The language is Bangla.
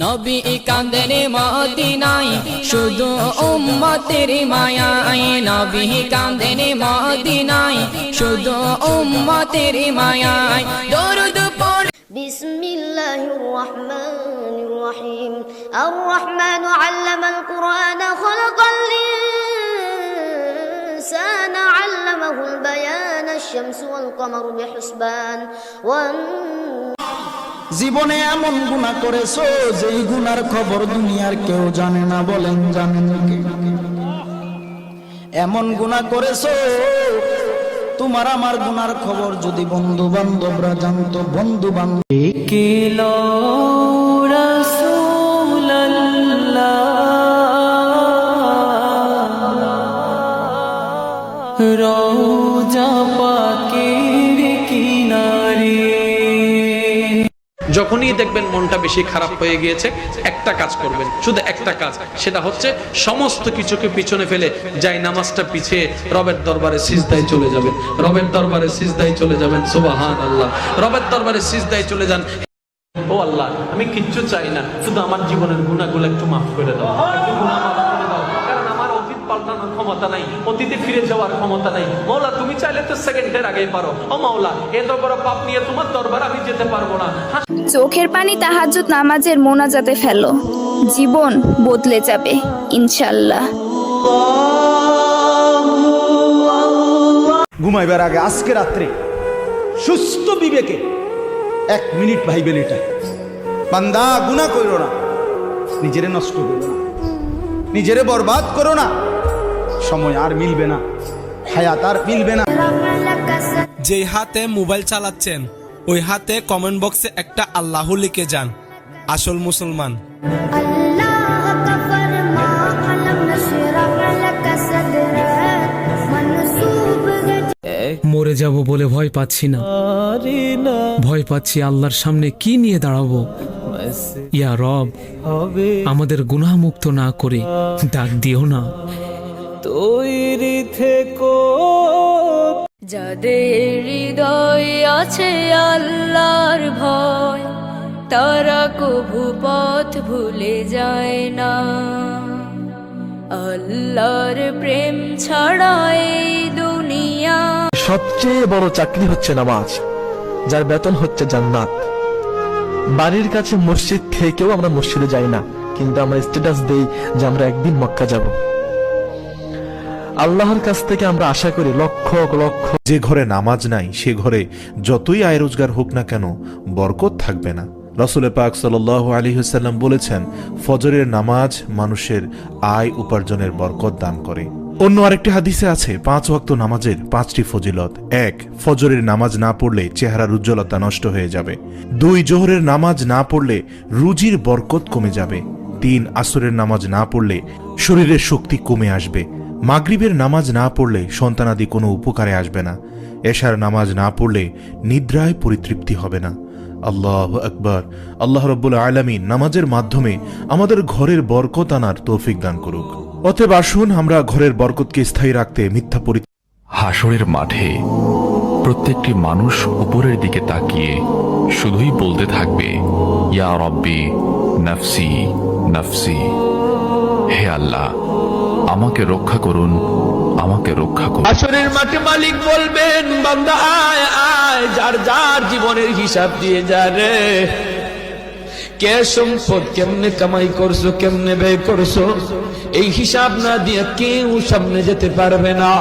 নবী কাঁদেন মদিনায় শুধু উম্মতের মায়ায়, নবী কাঁদেন মদিনায় শুধু উম্মতের মায়ায়। দরুদ পড়ে বিসমিল্লাহির রহমানির রহিম। আর রহমানু আল্লামাল কুরআনা খালাকাল ইনসানা আল্লামাহুল বায়ান। আশ-শামসু ওয়াল কমারু বিহুসবান। জীবনে এমন গুনাহ করেছো যেই গুনার খবর দুনিয়ার কেউ জানে না, বলেন জানেন কি? এমন গুনাহ করেছো তোমার আমার গুনার খবর যদি বন্ধু বান্ধবরা জানতো, বন্ধু বান্ধব রওজা পাকের কিনারে। যখনই দেখবেন মনটা বেশি খারাপ হয়ে গিয়েছে, একটা কাজ করবেন, শুধু একটা কাজ, সেটা হচ্ছে সমস্ত কিছুকে পিছনে ফেলে যাই নামাজটা পিছিয়ে রবের দরবারে সিজদায় চলে যাবেন, রবের দরবারে সিজদায় চলে যাবেন। সুবহানাল্লাহ, রবের দরবারে সিজদায় চলে যান। ও আল্লাহ, আমি কিচ্ছু চাই না, শুধু আমার জীবনের গুনাহগুলো একটু মাফ করে দাও, একটু গুনাহ মাফ করে দাও, কারণ আমার অতীত পাল্টানোর ক্ষমতা নাই, অতীতে ফিরে যাওয়ার ক্ষমতা নাই। মাওলা, তুমি চাইলে তো সেকেন্ডের আগেই পারো। ও মাওলা, এত বড় পাপ নিয়ে তোমার দরবারে আমি যেতে পারবো না। চোখের পানি তাহাজ্জুদ নামাজের মোনাজাতে ফেলো, জীবন বদলে যাবে ইনশাআল্লাহ। ঘুমাইবার আগে আজকে রাত্রে সুস্থ বিবেকে 1 মিনিট ভাইবেন এটা, বান্দা গুনাহ করো না, নিজেরে নষ্ট করো না, নিজেরে বরবাদ করো না, সময় আর মিলবে না, হায়াত আর মিলবে না। যেই হাতে মোবাইল চালাচ্ছেন ওই হাতে কমেন্ট বক্সে একটা আল্লাহ লিখে যান, আসল মুসলমান। মরে যাব বলে ভয় পাচ্ছি না, ভয় পাচ্ছি আল্লাহর সামনে কি নিয়ে দাঁড়াবো। ইয়া রব, আমাদের গুনাহ মুক্ত না করে ডাক দিও না। তৈরি থেকো যাদের হৃদয়ে আছে আল্লাহর ভয়, তারা কভু পথ ভুলে যায় না। আল্লাহর প্রেম ছাড়া এই দুনিয়া। সবচেয়ে বড় চাকরি হচ্ছে নামাজ, যার বেতন হচ্ছে জান্নাত। বাড়ির কাছে মসজিদ থেকেও আমরা মসজিদে যাই না, কিন্তু আমরা স্ট্যাটাস দেই যে আমরা একদিন মক্কা যাব। আল্লাহর কাছ থেকে আমরা আশা করি লক্ষ লক্ষ। যে ঘরে নামাজ নাই সে ঘরে যতই আয় রোজগার হোক না কেন বরকত থাকবে না। রাসূল পাক সাল্লাল্লাহু আলাইহি ওয়াসাল্লাম বলেছেন, ফজরের নামাজ মানুষের আয় উপার্জনের বরকত দান করে। অন্য আরেকটি হাদিসে আছে 5 ওয়াক্ত নামাজের 5টি ফজিলত। 1. ফজরের নামাজ না পড়লে চেহারার উজ্জ্বলতা নষ্ট হয়ে যাবে। 2. জোহরের নামাজ না পড়লে রুজির বরকত কমে যাবে। 3. আসরের নামাজ না পড়লে শরীরের শক্তি কমে আসবে। মাগরিবের নামাজ না পড়লে সন্তানাদি কোনো উপকারে আসবে না। এশার নামাজ না পড়লে নিদ্রায় পরিতৃপ্তি হবে না। আল্লাহু আকবার। আল্লাহ রাব্বুল আলামিন নামাজের মাধ্যমে আমাদের ঘরের বরকত আনার তৌফিক দান করুক। অতএব আসুন আমরা ঘরের বরকতকে স্থায়ী রাখতে মিথ্যা হাসরের মাঠে প্রত্যেকটি মানুষ উপরের দিকে তাকিয়ে শুধুই বলতে থাকবে, ইয়া রব্বি নফসি নফসি। হে আল্লাহ, আমাকে রক্ষা করুন, আমাকে রক্ষা করুন। হাসরের মাঠে মালিক বলবেন, বান্দা আয় আয়, যার যার জীবনের হিসাব দিয়ে যা রে। কে সম্পদ কেমনে কামাই করছো, কেমনে ব্যয় করছো, এই হিসাব না দিয়ে কেউ সামনে যেতে পারবে না।